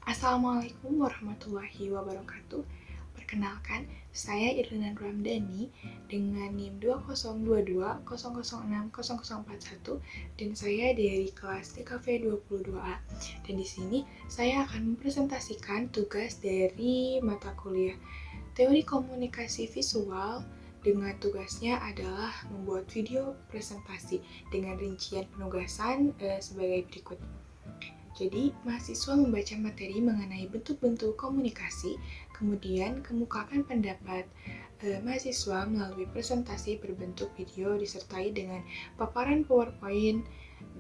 Assalamualaikum warahmatullahi wabarakatuh. Perkenalkan, saya Irlina Ramdhani dengan NIM 202200604041 dan saya dari kelas TKV 22A. Dan di sini saya akan mempresentasikan tugas dari mata kuliah Teori Komunikasi Visual dengan tugasnya adalah membuat video presentasi dengan rincian penugasan sebagai berikut. Jadi, mahasiswa membaca materi mengenai bentuk-bentuk komunikasi, kemudian kemukakan pendapat mahasiswa melalui presentasi berbentuk video disertai dengan paparan PowerPoint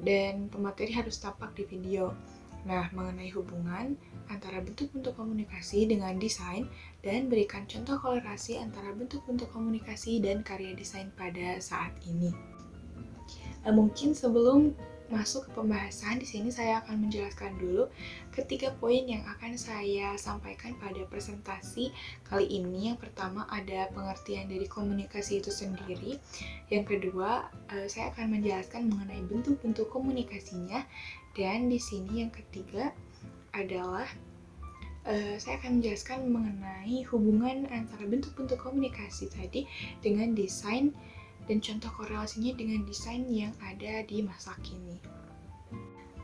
dan pemateri harus tampak di video. Nah, mengenai hubungan antara bentuk-bentuk komunikasi dengan desain dan berikan contoh kolerasi antara bentuk-bentuk komunikasi dan karya desain pada saat ini. Mungkin sebelum masuk ke pembahasan, di sini saya akan menjelaskan dulu ketiga poin yang akan saya sampaikan pada presentasi kali ini. Yang pertama ada pengertian dari komunikasi itu sendiri. Yang kedua, saya akan menjelaskan mengenai bentuk-bentuk komunikasinya. Dan di sini yang ketiga adalah saya akan menjelaskan mengenai hubungan antara bentuk-bentuk komunikasi tadi dengan desain dan contoh korelasinya dengan desain yang ada di masa kini.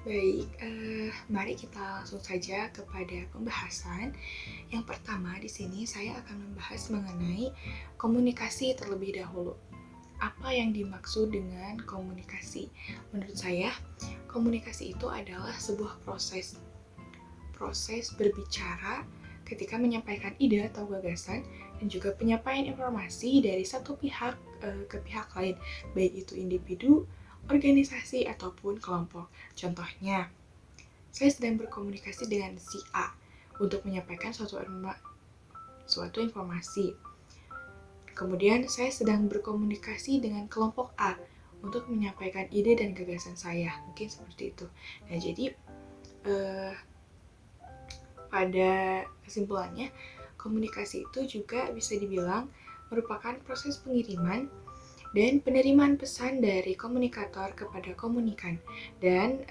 Baik, mari kita langsung saja kepada pembahasan. Yang pertama di sini saya akan membahas mengenai komunikasi terlebih dahulu. Apa yang dimaksud dengan komunikasi? Menurut saya, komunikasi itu adalah sebuah proses berbicara ketika menyampaikan ide atau gagasan dan juga penyampaian informasi dari satu pihak ke pihak lain, baik itu individu, organisasi, ataupun kelompok. Contohnya, saya sedang berkomunikasi dengan si A untuk menyampaikan suatu informasi. Kemudian, saya sedang berkomunikasi dengan kelompok A untuk menyampaikan ide dan gagasan saya. Mungkin seperti itu. Nah, jadi pada kesimpulannya, komunikasi itu juga bisa dibilang merupakan proses pengiriman dan penerimaan pesan dari komunikator kepada komunikan. Dan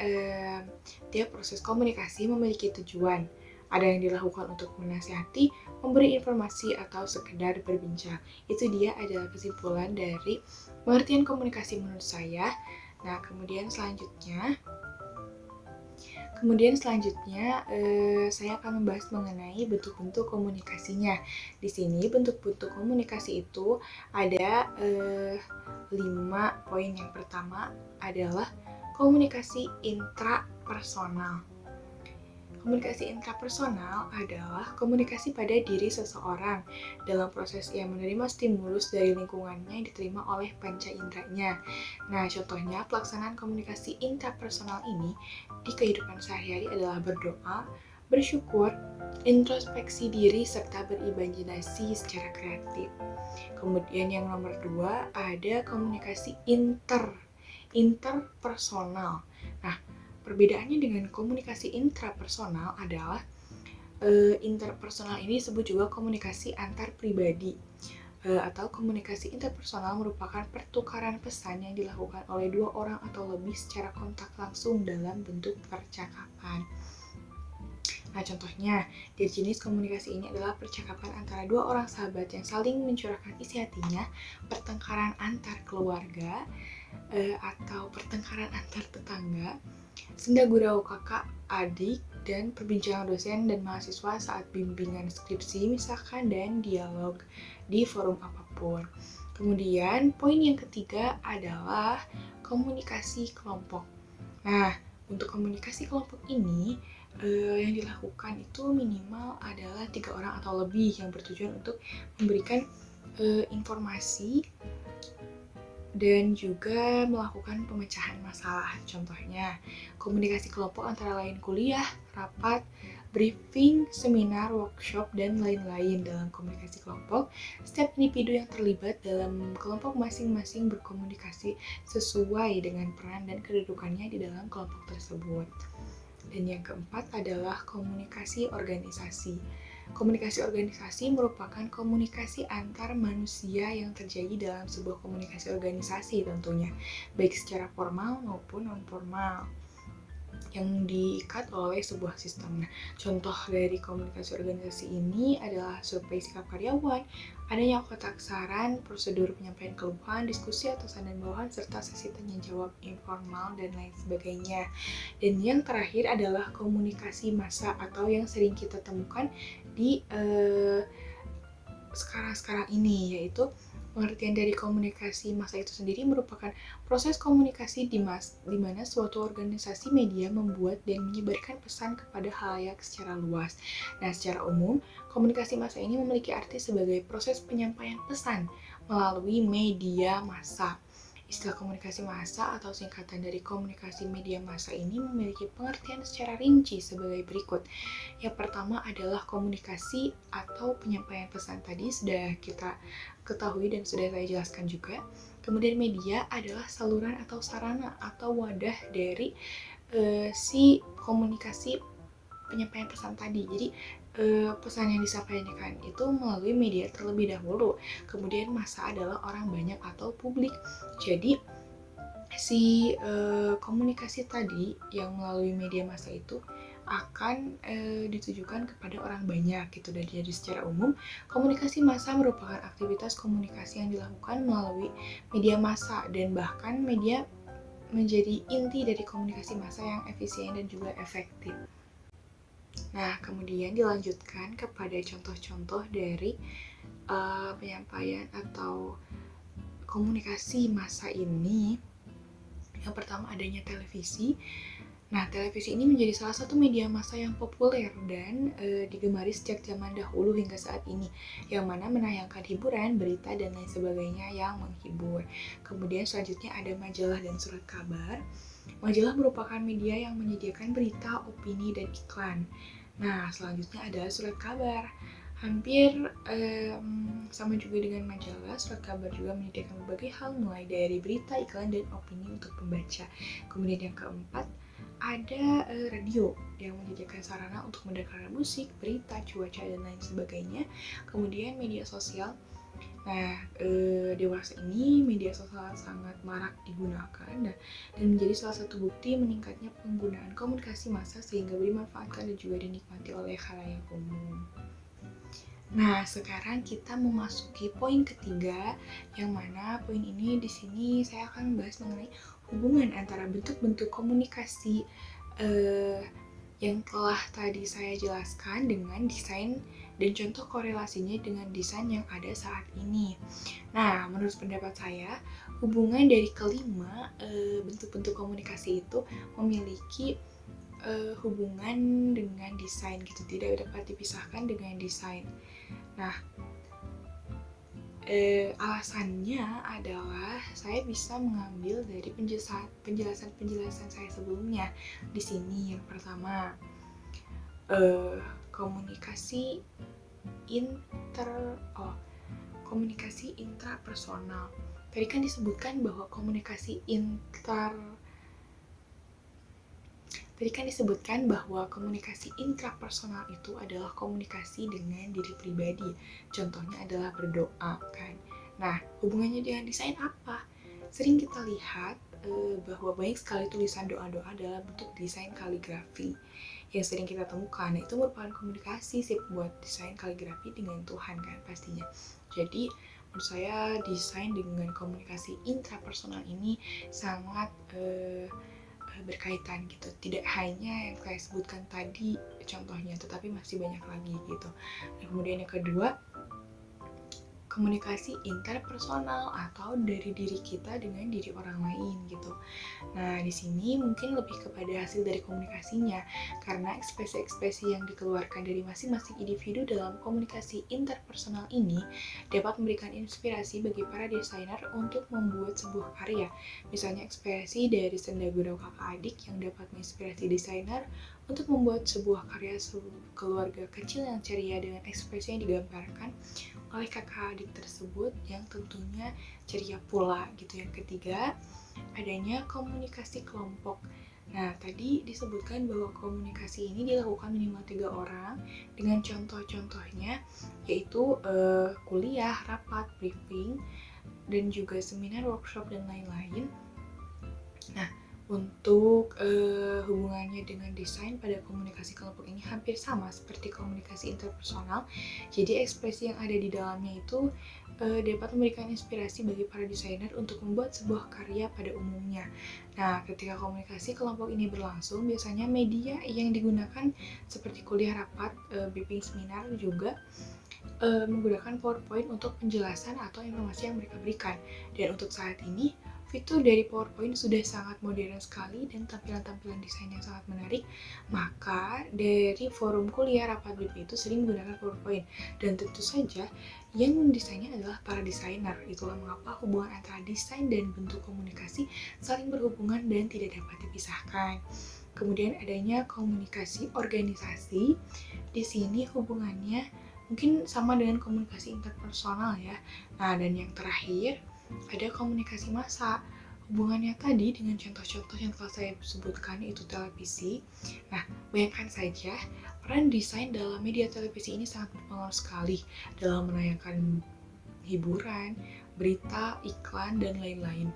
tiap proses komunikasi memiliki tujuan. Ada yang dilakukan untuk menasihati, memberi informasi, atau sekedar berbincang. Itu dia adalah kesimpulan dari pengertian komunikasi menurut saya. Nah, kemudian selanjutnya saya akan membahas mengenai bentuk-bentuk komunikasinya. Di sini bentuk-bentuk komunikasi itu ada 5 poin. Yang pertama adalah komunikasi intrapersonal. Komunikasi intrapersonal adalah komunikasi pada diri seseorang dalam proses ia menerima stimulus dari lingkungannya yang diterima oleh panca inderanya. Nah, contohnya pelaksanaan komunikasi intrapersonal ini di kehidupan sehari-hari adalah berdoa, bersyukur, introspeksi diri, serta berimajinasi secara kreatif. Kemudian yang nomor 2 ada komunikasi interpersonal. Nah, perbedaannya dengan komunikasi intrapersonal adalah interpersonal ini disebut juga komunikasi antar pribadi atau komunikasi interpersonal merupakan pertukaran pesan yang dilakukan oleh dua orang atau lebih secara kontak langsung dalam bentuk percakapan. Nah, contohnya, dari jenis komunikasi ini adalah percakapan antara dua orang sahabat yang saling mencurahkan isi hatinya, pertengkaran antar keluarga, atau pertengkaran antar tetangga, senda gurau kakak, adik, dan perbincangan dosen dan mahasiswa saat bimbingan skripsi misalkan, dan dialog di forum apapun. Kemudian, poin yang ketiga adalah komunikasi kelompok. Nah, untuk komunikasi kelompok ini, yang dilakukan itu minimal adalah 3 orang atau lebih yang bertujuan untuk memberikan informasi dan juga melakukan pemecahan masalah. Contohnya, komunikasi kelompok antara lain kuliah, rapat, briefing, seminar, workshop, dan lain-lain. Dalam komunikasi kelompok, setiap individu yang terlibat dalam kelompok masing-masing berkomunikasi sesuai dengan peran dan kedudukannya di dalam kelompok tersebut. Dan yang keempat adalah komunikasi organisasi. Komunikasi organisasi merupakan komunikasi antar manusia yang terjadi dalam sebuah komunikasi organisasi tentunya, baik secara formal maupun non-formal. yang diikat oleh sebuah sistem. Nah, contoh dari komunikasi organisasi ini adalah survei sikap karyawan, adanya kotak saran, prosedur penyampaian keluhan, diskusi atasan dan bawahan, serta sesi tanya jawab informal dan lain sebagainya. Dan yang terakhir adalah komunikasi massa atau yang sering kita temukan di sekarang-sekarang ini, yaitu pengertian dari komunikasi massa itu sendiri merupakan proses komunikasi di mana suatu organisasi media membuat dan menyebarkan pesan kepada khalayak secara luas. Nah, secara umum, komunikasi massa ini memiliki arti sebagai proses penyampaian pesan melalui media massa. Istilah komunikasi massa atau singkatan dari komunikasi media massa ini memiliki pengertian secara rinci sebagai berikut. Yang pertama adalah komunikasi atau penyampaian pesan, tadi sudah kita ketahui dan sudah saya jelaskan juga. Kemudian media adalah saluran atau sarana atau wadah dari si komunikasi penyampaian pesan tadi. Jadi pesan yang disampaikan itu melalui media terlebih dahulu. Kemudian massa adalah orang banyak atau publik. Jadi si komunikasi tadi yang melalui media massa itu akan ditujukan kepada orang banyak gitu. Dan jadi secara umum komunikasi massa merupakan aktivitas komunikasi yang dilakukan melalui media massa, dan bahkan media menjadi inti dari komunikasi massa yang efisien dan juga efektif. Nah, kemudian dilanjutkan kepada contoh-contoh dari penyampaian atau komunikasi massa ini. Yang pertama adanya televisi. Nah, televisi ini menjadi salah satu media massa yang populer dan digemari sejak zaman dahulu hingga saat ini, yang mana menayangkan hiburan, berita, dan lain sebagainya yang menghibur. Kemudian selanjutnya ada majalah dan surat kabar. Majalah merupakan media yang menyediakan berita, opini, dan iklan. Nah, selanjutnya adalah surat kabar. Hampir sama juga dengan majalah, surat kabar juga menyediakan berbagai hal mulai dari berita, iklan, dan opini untuk pembaca. Kemudian yang keempat, ada radio yang menyediakan sarana untuk mendengarkan musik, berita, cuaca, dan lain sebagainya. Kemudian media sosial. Nah, dewasa ini media sosial sangat marak digunakan dan menjadi salah satu bukti meningkatnya penggunaan komunikasi massa sehingga dimanfaatkan dan juga dinikmati oleh khalayak umum. Nah, sekarang kita memasuki poin ketiga, yang mana poin ini di sini saya akan membahas mengenai hubungan antara bentuk-bentuk komunikasi yang telah tadi saya jelaskan dengan desain dan contoh korelasinya dengan desain yang ada saat ini. Nah, menurut pendapat saya, hubungan dari kelima bentuk-bentuk komunikasi itu memiliki hubungan dengan desain gitu, tidak dapat dipisahkan dengan desain. Nah, alasannya adalah saya bisa mengambil dari penjelasan saya sebelumnya. Di sini yang pertama, komunikasi intrapersonal. Tadi kan disebutkan bahwa komunikasi intrapersonal itu adalah komunikasi dengan diri pribadi. Contohnya adalah berdoa, kan. Nah, hubungannya dengan desain apa? Sering kita lihat bahwa banyak sekali tulisan doa-doa dalam bentuk desain kaligrafi yang sering kita temukan. Nah, itu merupakan komunikasi sih buat desain kaligrafi dengan Tuhan, kan, pastinya. Jadi, menurut saya desain dengan komunikasi intrapersonal ini sangat berkaitan gitu. Tidak hanya yang saya sebutkan tadi contohnya, tetapi masih banyak lagi gitu. Dan kemudian yang kedua, komunikasi interpersonal atau dari diri kita dengan diri orang lain gitu. Nah, di sini mungkin lebih kepada hasil dari komunikasinya, karena ekspresi-ekspresi yang dikeluarkan dari masing-masing individu dalam komunikasi interpersonal ini dapat memberikan inspirasi bagi para desainer untuk membuat sebuah karya. Misalnya ekspresi dari senda gurau kakak adik yang dapat menginspirasi desainer untuk membuat sebuah karya keluarga kecil yang ceria dengan ekspresi yang digambarkan oleh kakak adik tersebut yang tentunya ceria pula gitu. Yang ketiga, adanya komunikasi kelompok. Nah, tadi disebutkan bahwa komunikasi ini dilakukan minimal 3 orang dengan contoh-contohnya yaitu kuliah, rapat, briefing, dan juga seminar, workshop, dan lain-lain. Nah, Untuk hubungannya dengan desain pada komunikasi kelompok ini hampir sama seperti komunikasi interpersonal. Jadi ekspresi yang ada di dalamnya itu dapat memberikan inspirasi bagi para desainer untuk membuat sebuah karya pada umumnya. Nah, ketika komunikasi kelompok ini berlangsung, biasanya media yang digunakan seperti kuliah rapat, briefing seminar juga menggunakan PowerPoint untuk penjelasan atau informasi yang mereka berikan. Dan untuk saat ini, fitur dari PowerPoint sudah sangat modern sekali dan tampilan-tampilan desain yang sangat menarik. Maka dari forum kuliah rapat briefing itu sering menggunakan PowerPoint. Dan tentu saja yang mendesainnya adalah para desainer. Itulah mengapa hubungan antara desain dan bentuk komunikasi saling berhubungan dan tidak dapat dipisahkan. Kemudian adanya komunikasi organisasi. Di sini hubungannya mungkin sama dengan komunikasi interpersonal ya. Nah, dan yang terakhir ada komunikasi massa. Hubungannya tadi dengan contoh-contoh yang telah saya sebutkan itu televisi. Nah, bayangkan saja peran desain dalam media televisi ini sangat berpengaruh sekali dalam menayangkan hiburan, berita, iklan, dan lain-lain.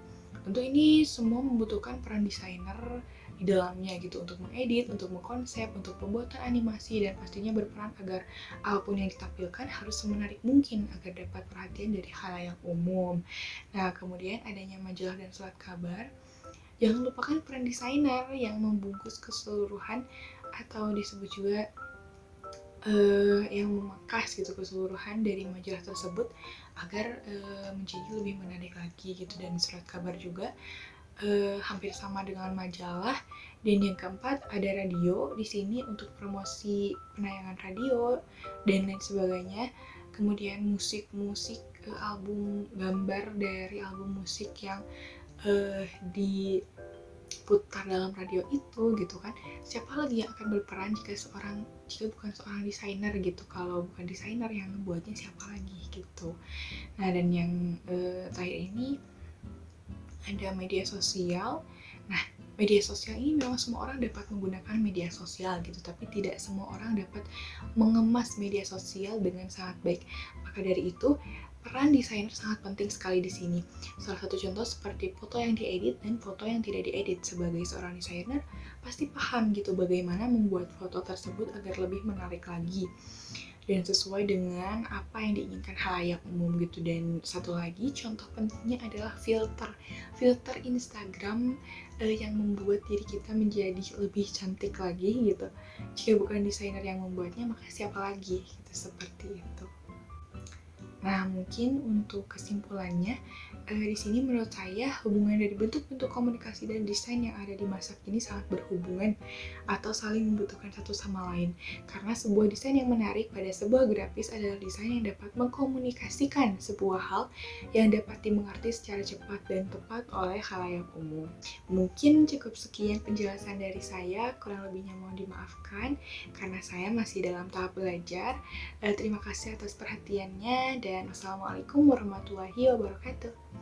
Tentu ini semua membutuhkan peran desainer di dalamnya gitu untuk mengedit, untuk mengkonsep, untuk pembuatan animasi, dan pastinya berperan agar apapun yang ditampilkan harus semenarik mungkin agar dapat perhatian dari khalayak umum. Nah, kemudian adanya majalah dan surat kabar. Jangan lupakan peran desainer yang membungkus keseluruhan atau disebut juga yang memangkas gitu keseluruhan dari majalah tersebut agar menjadi lebih menarik lagi gitu. Dan surat kabar juga hampir sama dengan majalah. Dan yang keempat ada radio di sini untuk promosi penayangan radio dan lain sebagainya. Kemudian musik album gambar dari album musik yang diputar dalam radio itu gitu kan. Siapa lagi yang akan berperan jika bukan seorang desainer gitu. Kalau bukan desainer yang membuatnya siapa lagi gitu. Nah, dan yang terakhir ini ada media sosial. Nah, media sosial ini memang semua orang dapat menggunakan media sosial gitu, tapi tidak semua orang dapat mengemas media sosial dengan sangat baik. Maka dari itu, peran desainer sangat penting sekali di sini. Salah satu contoh seperti foto yang diedit dan foto yang tidak diedit. Sebagai seorang desainer, pasti paham gitu bagaimana membuat foto tersebut agar lebih menarik lagi dan sesuai dengan apa yang diinginkan khalayak umum gitu. Dan satu lagi contoh pentingnya adalah filter Instagram yang membuat diri kita menjadi lebih cantik lagi gitu. Jika bukan desainer yang membuatnya, maka siapa lagi gitu, seperti itu. Nah, mungkin untuk kesimpulannya, di sini menurut saya hubungan dari bentuk-bentuk komunikasi dan desain yang ada di masa kini sangat berhubungan atau saling membutuhkan satu sama lain. Karena sebuah desain yang menarik pada sebuah grafis adalah desain yang dapat mengkomunikasikan sebuah hal yang dapat dimengerti secara cepat dan tepat oleh khalayak umum. Mungkin cukup sekian penjelasan dari saya, kurang lebihnya mohon dimaafkan karena saya masih dalam tahap belajar. Terima kasih atas perhatiannya dan wassalamualaikum warahmatullahi wabarakatuh.